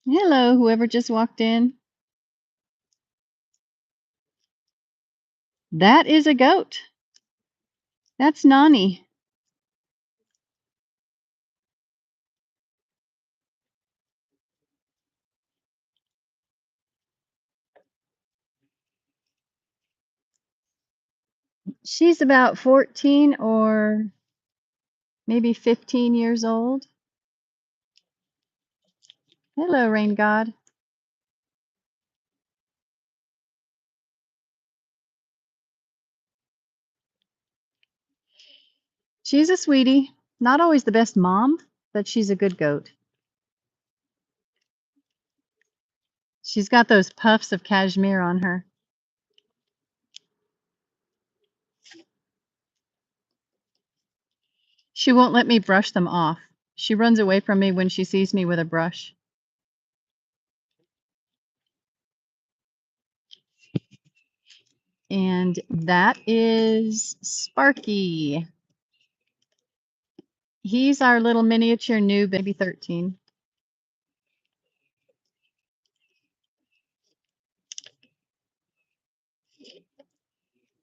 Hello, whoever just walked in. That is a goat. That's Nani. She's about 14 or maybe 15 years old. Hello, Rain God. She's a sweetie. Not always the best mom, but she's a good goat. She's got those puffs of cashmere on her. She won't let me brush them off. She runs away from me when she sees me with a brush. And that is Sparky. He's our little miniature new baby 13.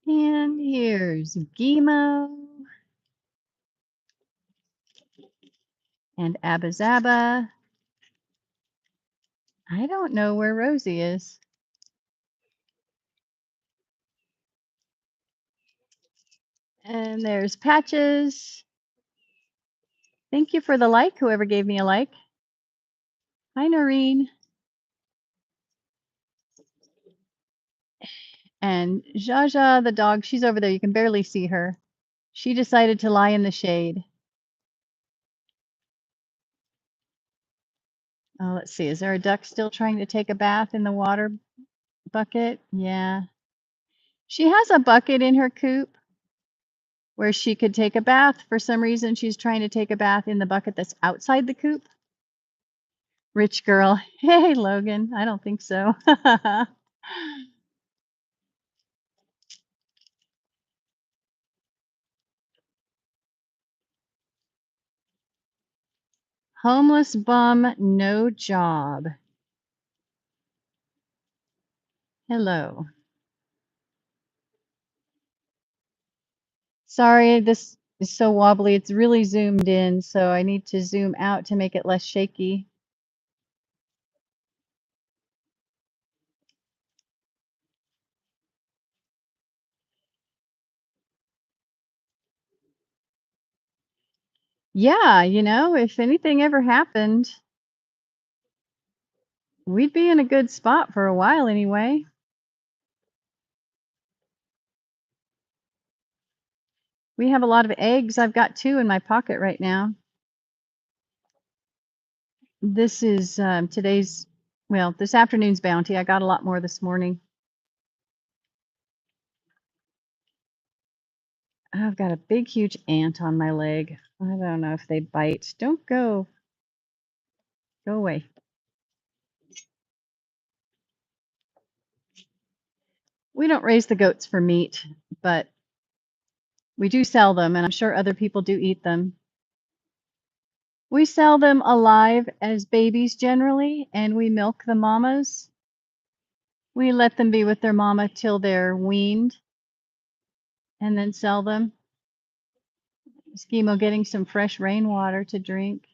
And here's Gimo and Abba Zaba. I don't know where Rosie is. And there's Patches. Thank you for the like, whoever gave me a like. Hi, Noreen. And Jaja, the dog, she's over there. You can barely see her. She decided to lie in the shade. Oh, let's see. Is there a duck still trying to take a bath in the water bucket? Yeah. She has a bucket in her coop where she could take a bath. For some reason, she's trying to take a bath in the bucket that's outside the coop. Rich girl. Hey, Logan. I don't think so. Homeless bum, no job. Hello. Sorry, this is so wobbly. It's really zoomed in, so I need to zoom out to make it less shaky. Yeah, if anything ever happened, we'd be in a good spot for a while anyway. We have a lot of eggs. I've got 2 in my pocket right now. This is this afternoon's bounty. I got a lot more this morning. I've got a big, huge ant on my leg. I don't know if they bite. Don't go. Go away. We don't raise the goats for meat, but we do sell them, and I'm sure other people do eat them. We sell them alive as babies generally, and we milk the mamas. We let them be with their mama till they're weaned and then sell them. Schemo getting some fresh rainwater to drink.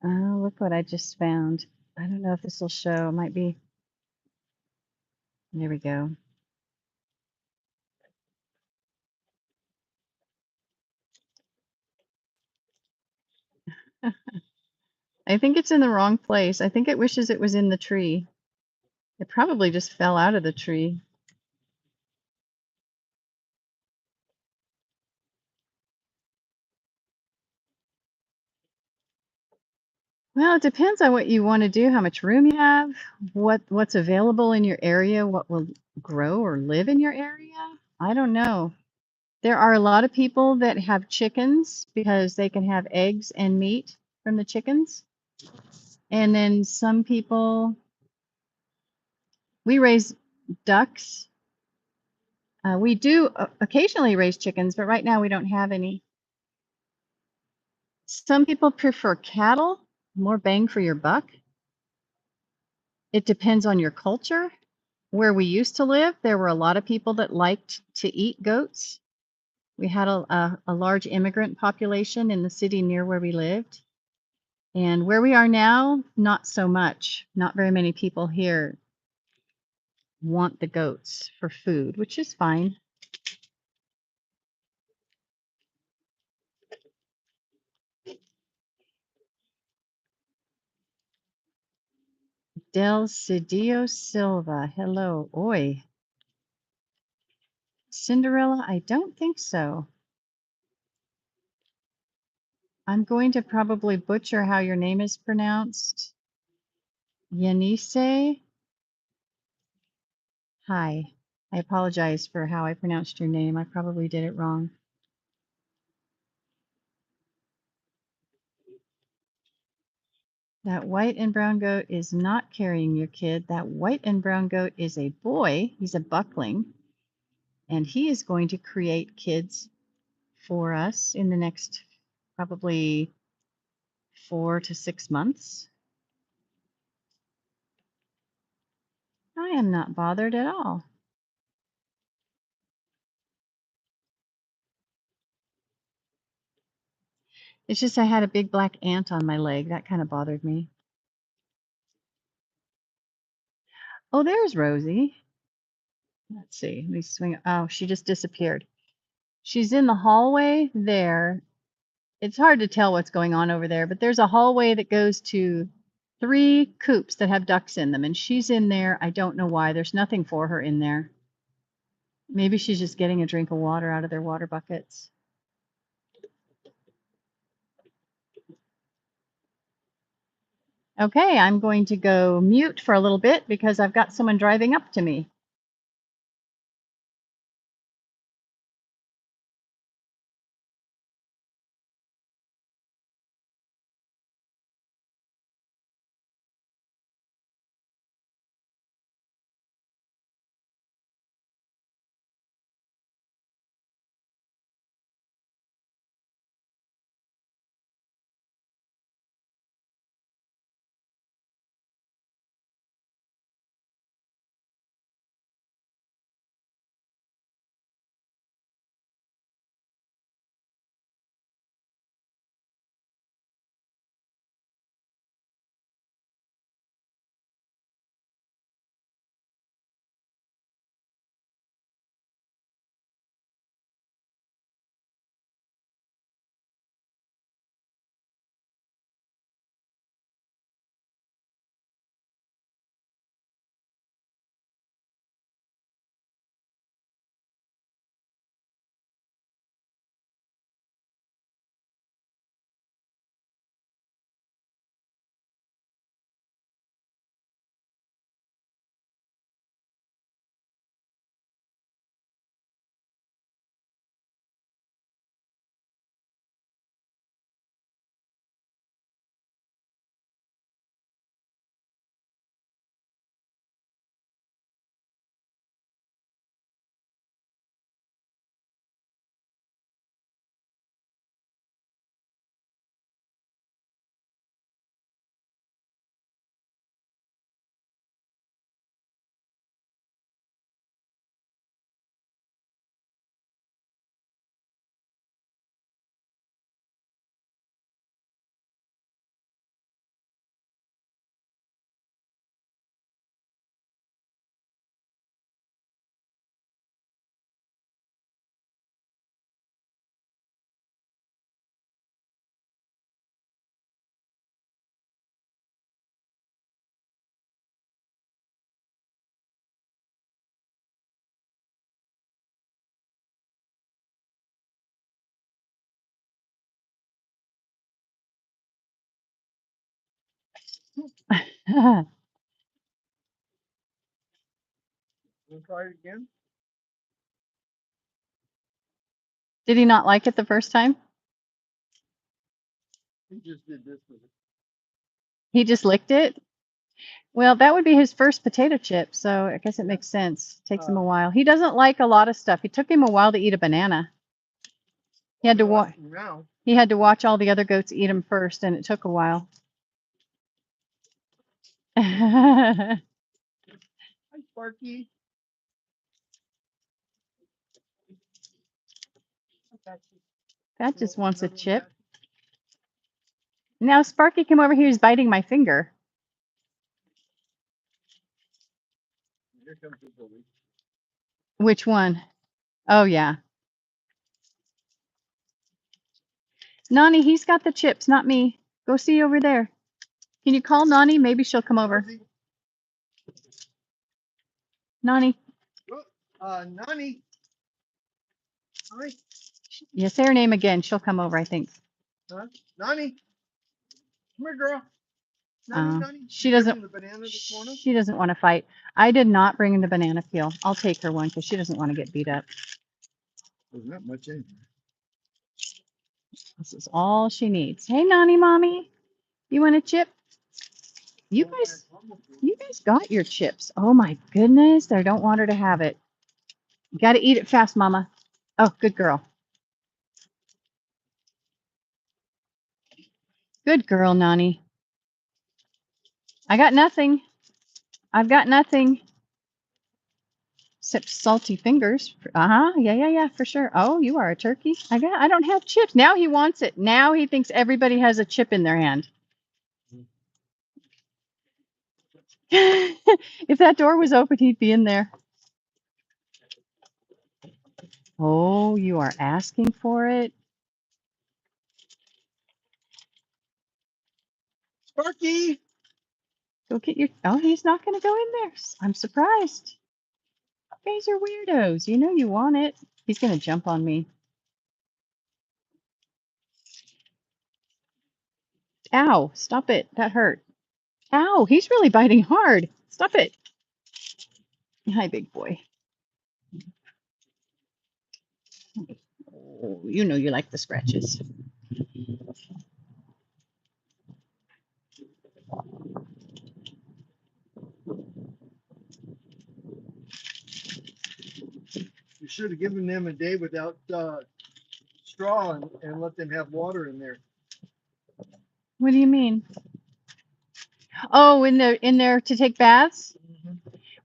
Oh, look what I just found. I don't know if this will show. It might be. There we go. I think it's in the wrong place. I think it wishes it was in the tree. It probably just fell out of the tree. Well, it depends on what you want to do, how much room you have, what's available in your area, what will grow or live in your area. I don't know. There are a lot of people that have chickens because they can have eggs and meat from the chickens. And then some people, we raise ducks. We do occasionally raise chickens, but right now we don't have any. Some people prefer cattle, more bang for your buck. It depends on your culture. Where we used to live, there were a lot of people that liked to eat goats. We had a large immigrant population in the city near where we lived. And where we are now, not so much. Not very many people here want the goats for food, which is fine. Del Cidio Silva. Hello. Oi. Cinderella, I don't think so. I'm going to probably butcher how your name is pronounced. Yanise. Hi. I apologize for how I pronounced your name. I probably did it wrong. That white and brown goat is not carrying your kid. That white and brown goat is a boy. He's a buckling, and he is going to create kids for us in the next probably 4 to 6 months. I am not bothered at all. It's just I had a big black ant on my leg. That kind of bothered me. Oh, there's Rosie. Let's see. Let me swing. Oh, she just disappeared. She's in the hallway there. It's hard to tell what's going on over there, but there's a hallway that goes to 3 coops that have ducks in them, and she's in there. I don't know why. There's nothing for her in there. Maybe she's just getting a drink of water out of their water buckets. Okay, I'm going to go mute for a little bit because I've got someone driving up to me. We'll try it again. Did he not like it the first time? He just did this with it. He just licked it? Well, that would be his first potato chip, so I guess it makes sense. Takes him a while. He doesn't like a lot of stuff. It took him a while to eat a banana. He had to Now. he had to watch all the other goats eat them first, and it took a while. Hi, Sparky. That just wants a chip. Now Sparky came over here. He's biting my finger. Here comes the bully. Which one? Oh, yeah. Nani, he's got the chips, not me. Go see over there. Can you call Nani? Maybe she'll come over. Nani. Nani. Hi. Yeah, say her name again. She'll come over, I think. Huh? Nani. Come here, girl. Nani. She You doesn't. bring the banana this morning? She doesn't want to fight. I did not bring in the banana peel. I'll take her one because she doesn't want to get beat up. There's not much in here. This is all she needs. Hey, Nani, mommy, you want a chip? You guys got your chips. Oh my goodness, I don't want her to have it. You got to eat it fast, mama. Oh, good girl. Good girl, Nani. I got nothing. I've got nothing. Except salty fingers. Uh-huh. Yeah, for sure. Oh, you are a turkey. I don't have chips. Now he wants it. Now he thinks everybody has a chip in their hand. If that door was open, he'd be in there. Oh, you are asking for it? Sparky. Go get your. Oh, he's not going to go in there. I'm surprised. You guys are weirdos. You know you want it. He's going to jump on me. Ow, stop it. That hurt. Ow, he's really biting hard. Stop it. Hi, big boy. Oh, you know you like the scratches. You should have given them a day without straw and let them have water in there. What do you mean? Oh, in there to take baths?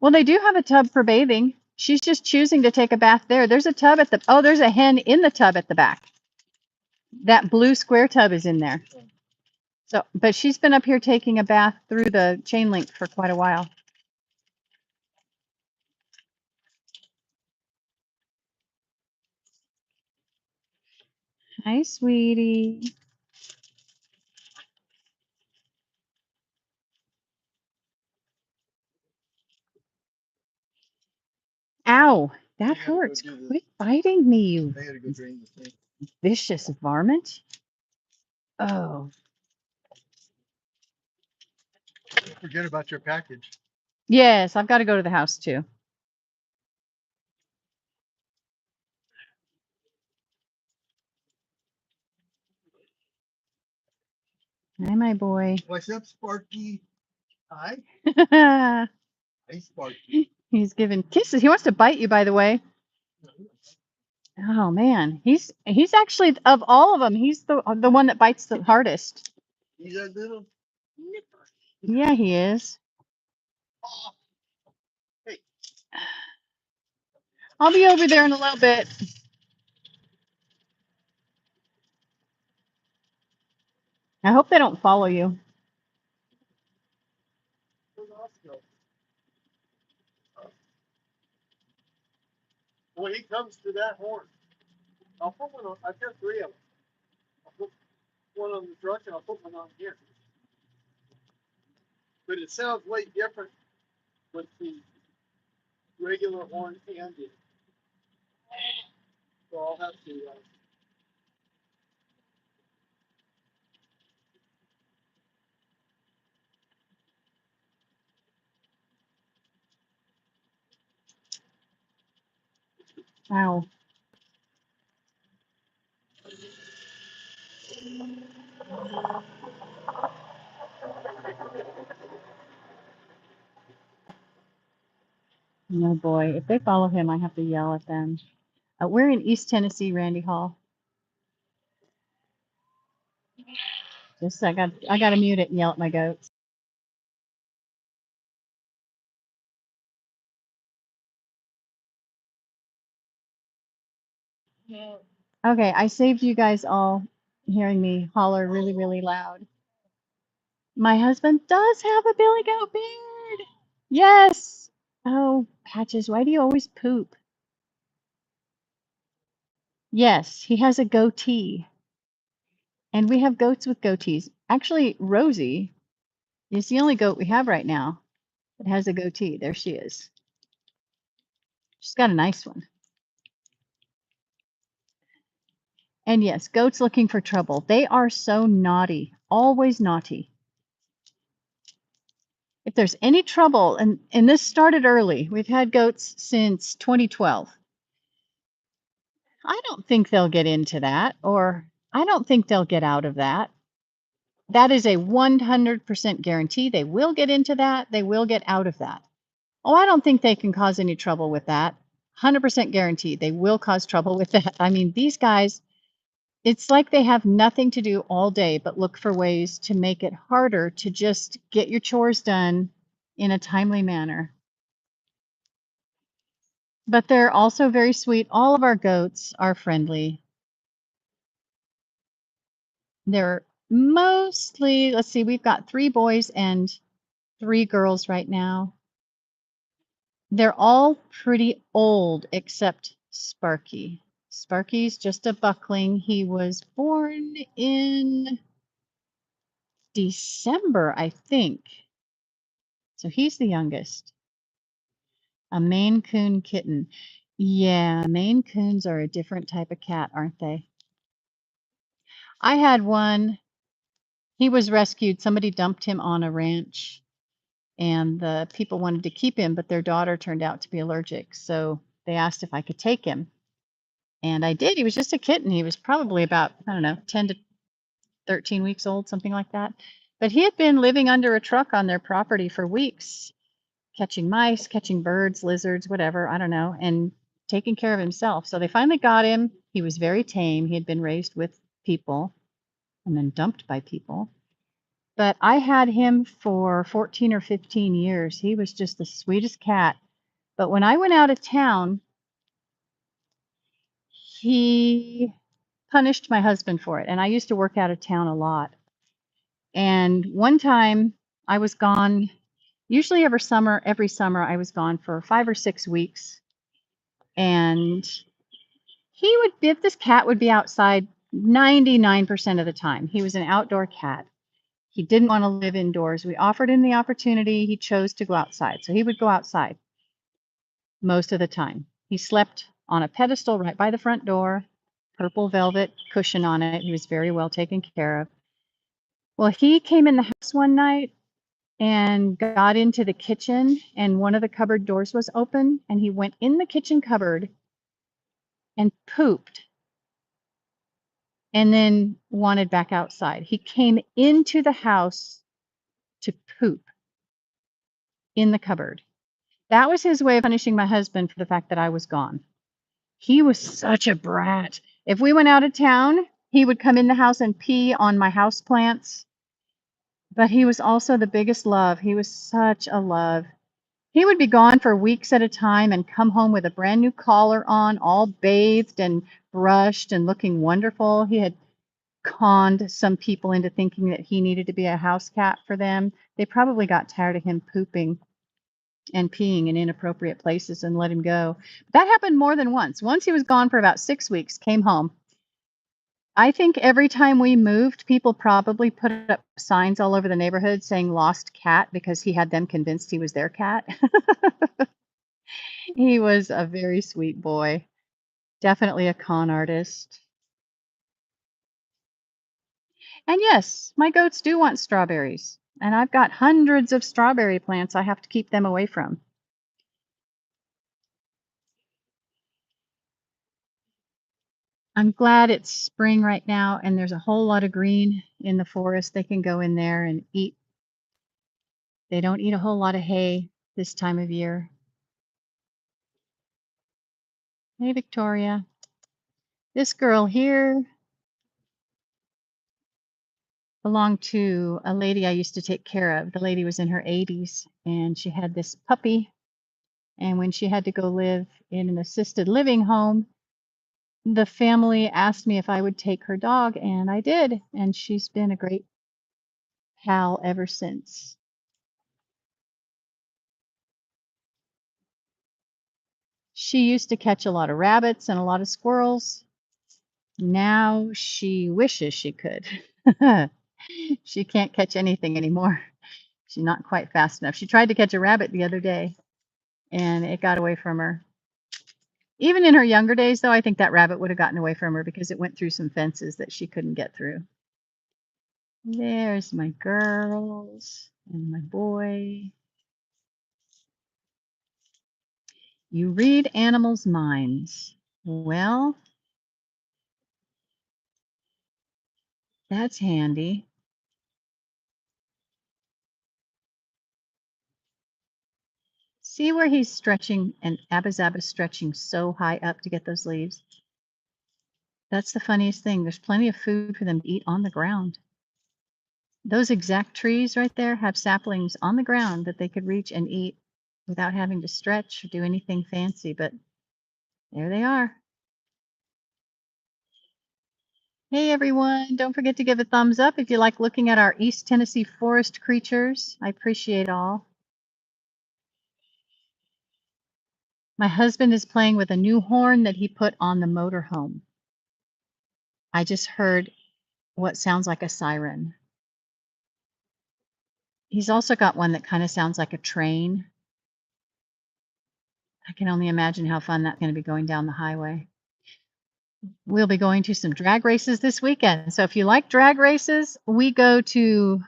Well, they do have a tub for bathing. She's just choosing to take a bath there. There's a tub at the. Oh, there's a hen in the tub at the back. That blue square tub is in there. So, but she's been up here taking a bath through the chain link for quite a while. Hi, sweetie. Ow, that hurts. Quit biting me, you I gotta go drain the thing. vicious varmint. Oh, Forget about your package. yes, I've got to go to the house too. Hi, my boy. What's up, Sparky? Hi. Hi, Sparky. He's giving kisses. He wants to bite you, by the way. Oh man, he's actually of all of them, he's the one that bites the hardest. He's a little nipper. Yeah, he is. Oh, hey. I'll be over there in a little bit. I hope they don't follow you. When he comes to that horn, I'll put one on. I've got 3 of them. I'll put one on the truck and I'll put one on here. But it sounds way different with the regular horn and it. So I'll have to. Wow. No boy, if they follow him, I have to yell at them. We're in East Tennessee, Randy Hall. Just I got to mute it and yell at my goats. Okay, I saved you guys all hearing me holler really, really loud. My husband does have a billy goat beard. Yes. Oh, Patches, why do you always poop? Yes, he has a goatee. And we have goats with goatees. Actually, Rosie is the only goat we have right now that has a goatee. There she is. She's got a nice one. And yes, goats looking for trouble. They are so naughty, always naughty. If there's any trouble, and this started early, we've had goats since 2012. I don't think they'll get into that, or I don't think they'll get out of that. That is a 100% guarantee. They will get into that. They will get out of that. Oh, I don't think they can cause any trouble with that. 100% guarantee they will cause trouble with that. I mean, these guys, it's like they have nothing to do all day but look for ways to make it harder to just get your chores done in a timely manner. But they're also very sweet. All of our goats are friendly. They're mostly, let's see, we've got 3 boys and 3 girls right now. They're all pretty old except Sparky. Sparky's just a buckling. He was born in December, I think. So he's the youngest. A Maine Coon kitten. Yeah, Maine Coons are a different type of cat, aren't they? I had one. He was rescued. Somebody dumped him on a ranch, and the people wanted to keep him, but their daughter turned out to be allergic. So they asked if I could take him. And I did. He was just a kitten. He was probably about, I don't know, 10 to 13 weeks old, something like that. But he had been living under a truck on their property for weeks, catching mice, catching birds, lizards, whatever, I don't know, and taking care of himself. So they finally got him. He was very tame. He had been raised with people and then dumped by people. But I had him for 14 or 15 years. He was just the sweetest cat. But when I went out of town, he punished my husband for it. And I used to work out of town a lot. And one time I was gone, usually every summer I was gone for 5 or 6 weeks. And this cat would be outside 99% of the time. He was an outdoor cat. He didn't want to live indoors. We offered him the opportunity. He chose to go outside. So he would go outside most of the time. He slept on a pedestal right by the front door, purple velvet cushion on it. He was very well taken care of. Well, he came in the house one night and got into the kitchen, and one of the cupboard doors was open, and he went in the kitchen cupboard and pooped and then wanted back outside. He came into the house to poop in the cupboard. That was his way of punishing my husband for the fact that I was gone. He was such a brat. If we went out of town, he would come in the house and pee on my house plants. But he was also the biggest love. He was such a love. He would be gone for weeks at a time and come home with a brand new collar on, all bathed and brushed and looking wonderful. He had conned some people into thinking that he needed to be a house cat for them. They probably got tired of him pooping and peeing in inappropriate places and let him go. That happened more than once. Once he was gone for about 6 weeks, came home. I think every time we moved, people probably put up signs all over the neighborhood saying lost cat because he had them convinced he was their cat. He was a very sweet boy. Definitely a con artist. And yes, my goats do want strawberries. And I've got hundreds of strawberry plants I have to keep them away from. I'm glad it's spring right now and there's a whole lot of green in the forest. They can go in there and eat. They don't eat a whole lot of hay this time of year. Hey, Victoria. This girl here belonged to a lady I used to take care of. The lady was in her 80s and she had this puppy. And when she had to go live in an assisted living home, the family asked me if I would take her dog, and I did. And she's been a great pal ever since. She used to catch a lot of rabbits and a lot of squirrels. Now she wishes she could. She can't catch anything anymore. She's not quite fast enough. She tried to catch a rabbit the other day and it got away from her. Even in her younger days, though, I think that rabbit would have gotten away from her because it went through some fences that she couldn't get through. There's my girls and my boy. You read animals' minds. Well, that's handy. See where he's stretching and Abba stretching so high up to get those leaves? That's the funniest thing. There's plenty of food for them to eat on the ground. Those exact trees right there have saplings on the ground that they could reach and eat without having to stretch or do anything fancy, but there they are. Hey everyone, don't forget to give a thumbs up if you like looking at our East Tennessee forest creatures. I appreciate all. My husband is playing with a new horn that he put on the motorhome. I just heard what sounds like a siren. He's also got one that kind of sounds like a train. I can only imagine how fun that's going to be going down the highway. We'll be going to some drag races this weekend. So if you like drag races, we go to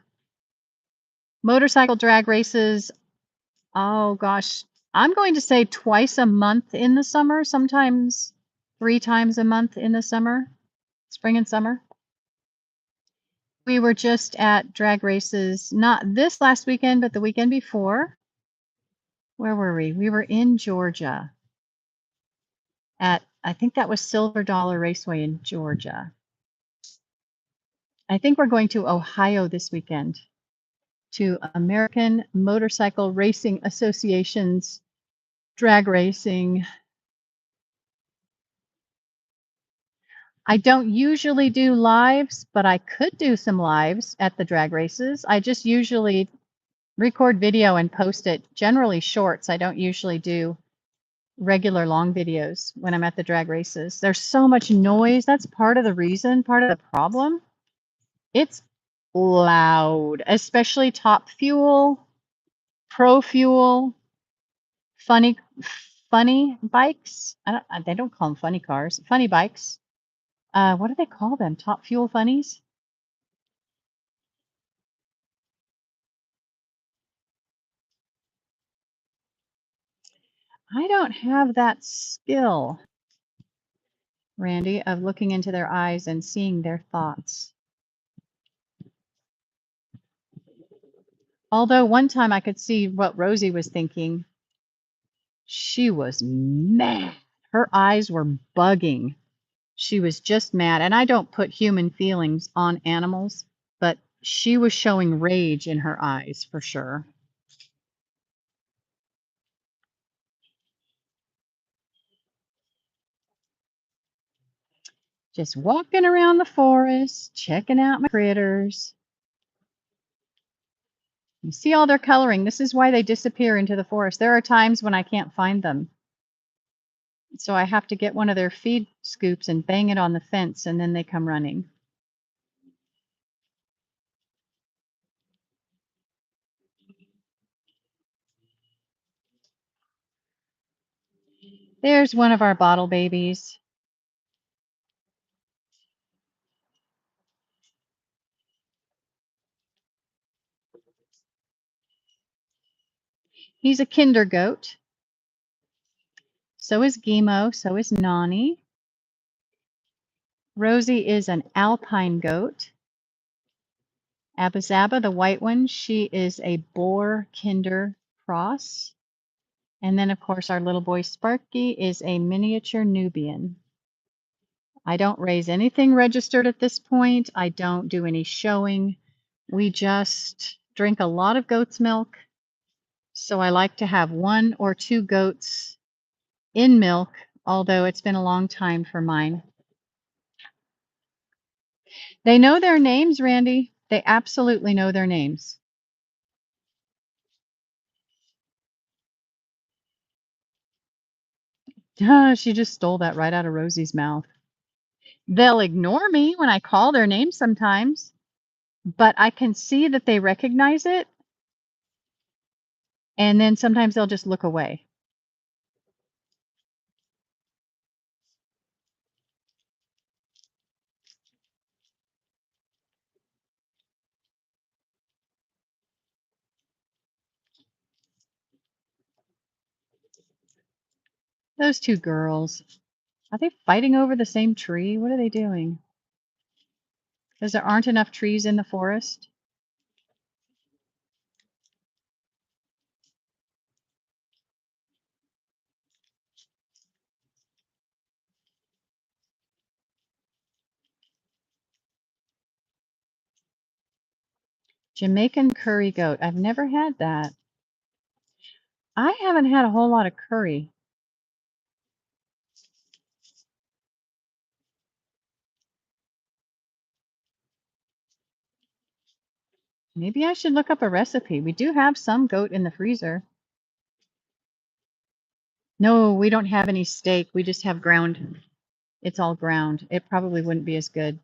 motorcycle drag races. Oh gosh, I'm going to say twice a month in the summer, sometimes 3 times a month in the summer, spring and summer. We were just at drag races, not this last weekend, but the weekend before. Where were we? We were in Georgia at, I think that was Silver Dollar Raceway in Georgia. I think we're going to Ohio this weekend to American Motorcycle Racing Association's drag racing. I don't usually do lives, but I could do some lives at the drag races. I just usually record video and post it, generally shorts. I don't usually do regular long videos when I'm at the drag races. There's so much noise. That's part of the reason, part of the problem. It's loud, especially Top Fuel, Pro Fuel, funny bikes. They don't call them funny cars. Funny bikes. What do they call them? Top Fuel funnies? I don't have that skill, Randy, of looking into their eyes and seeing their thoughts. Although one time I could see what Rosie was thinking. She was mad. Her eyes were bugging. She was just mad. And I don't put human feelings on animals, but she was showing rage in her eyes for sure. Just walking around the forest, checking out my critters. You see all their coloring. This is why they disappear into the forest. There are times when I can't find them. So I have to get one of their feed scoops and bang it on the fence, and then they come running. There's one of our bottle babies. He's a kinder goat. So is Gimo. So is Nani. Rosie is an alpine goat. Abba Zaba, the white one, she is a boar kinder cross. And then, of course, our little boy Sparky is a miniature Nubian. I don't raise anything registered at this point. I don't do any showing. We just drink a lot of goat's milk. So I like to have 1 or 2 goats in milk, although it's been a long time for mine. They know their names, Randy. They absolutely know their names. She just stole that right out of Rosie's mouth. They'll ignore me when I call their name sometimes, but I can see that they recognize it, and then sometimes they'll just look away. Those 2 girls, are they fighting over the same tree? What are they doing? Because there aren't enough trees in the forest. Jamaican curry goat. I've never had that. I haven't had a whole lot of curry. Maybe I should look up a recipe. We do have some goat in the freezer. No, we don't have any steak. We just have ground. It's all ground. It probably wouldn't be as good.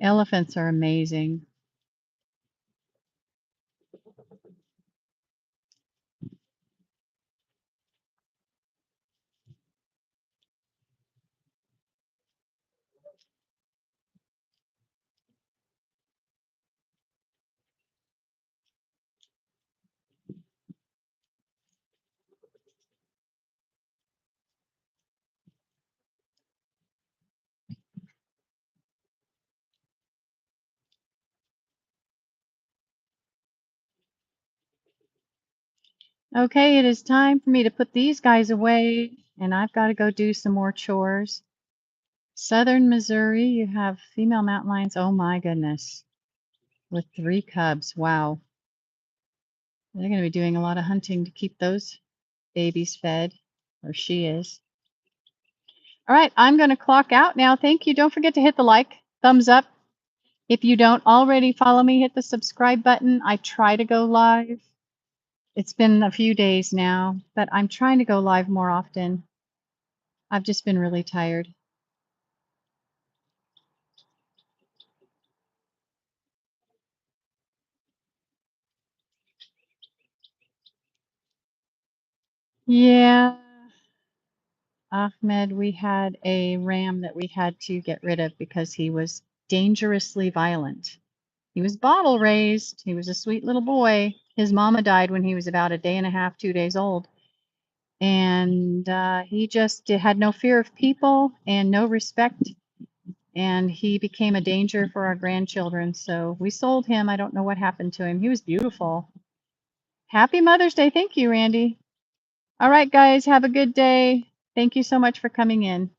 Elephants are amazing. Okay, it is time for me to put these guys away, and I've got to go do some more chores. Southern Missouri, you have female mountain lions. Oh my goodness. With 3 cubs. Wow. They're going to be doing a lot of hunting to keep those babies fed, or she is. All right, I'm going to clock out now. Thank you. Don't forget to hit the like, thumbs up. If you don't already follow me, hit the subscribe button. I try to go live. It's been a few days now, but I'm trying to go live more often. I've just been really tired. Yeah, Ahmed, we had a ram that we had to get rid of because he was dangerously violent. He was bottle raised. He was a sweet little boy. His mama died when he was about a day and a half, 2 days old. And he just had no fear of people and no respect. And he became a danger for our grandchildren. So we sold him. I don't know what happened to him. He was beautiful. Happy Mother's Day. Thank you, Randy. All right, guys, have a good day. Thank you so much for coming in.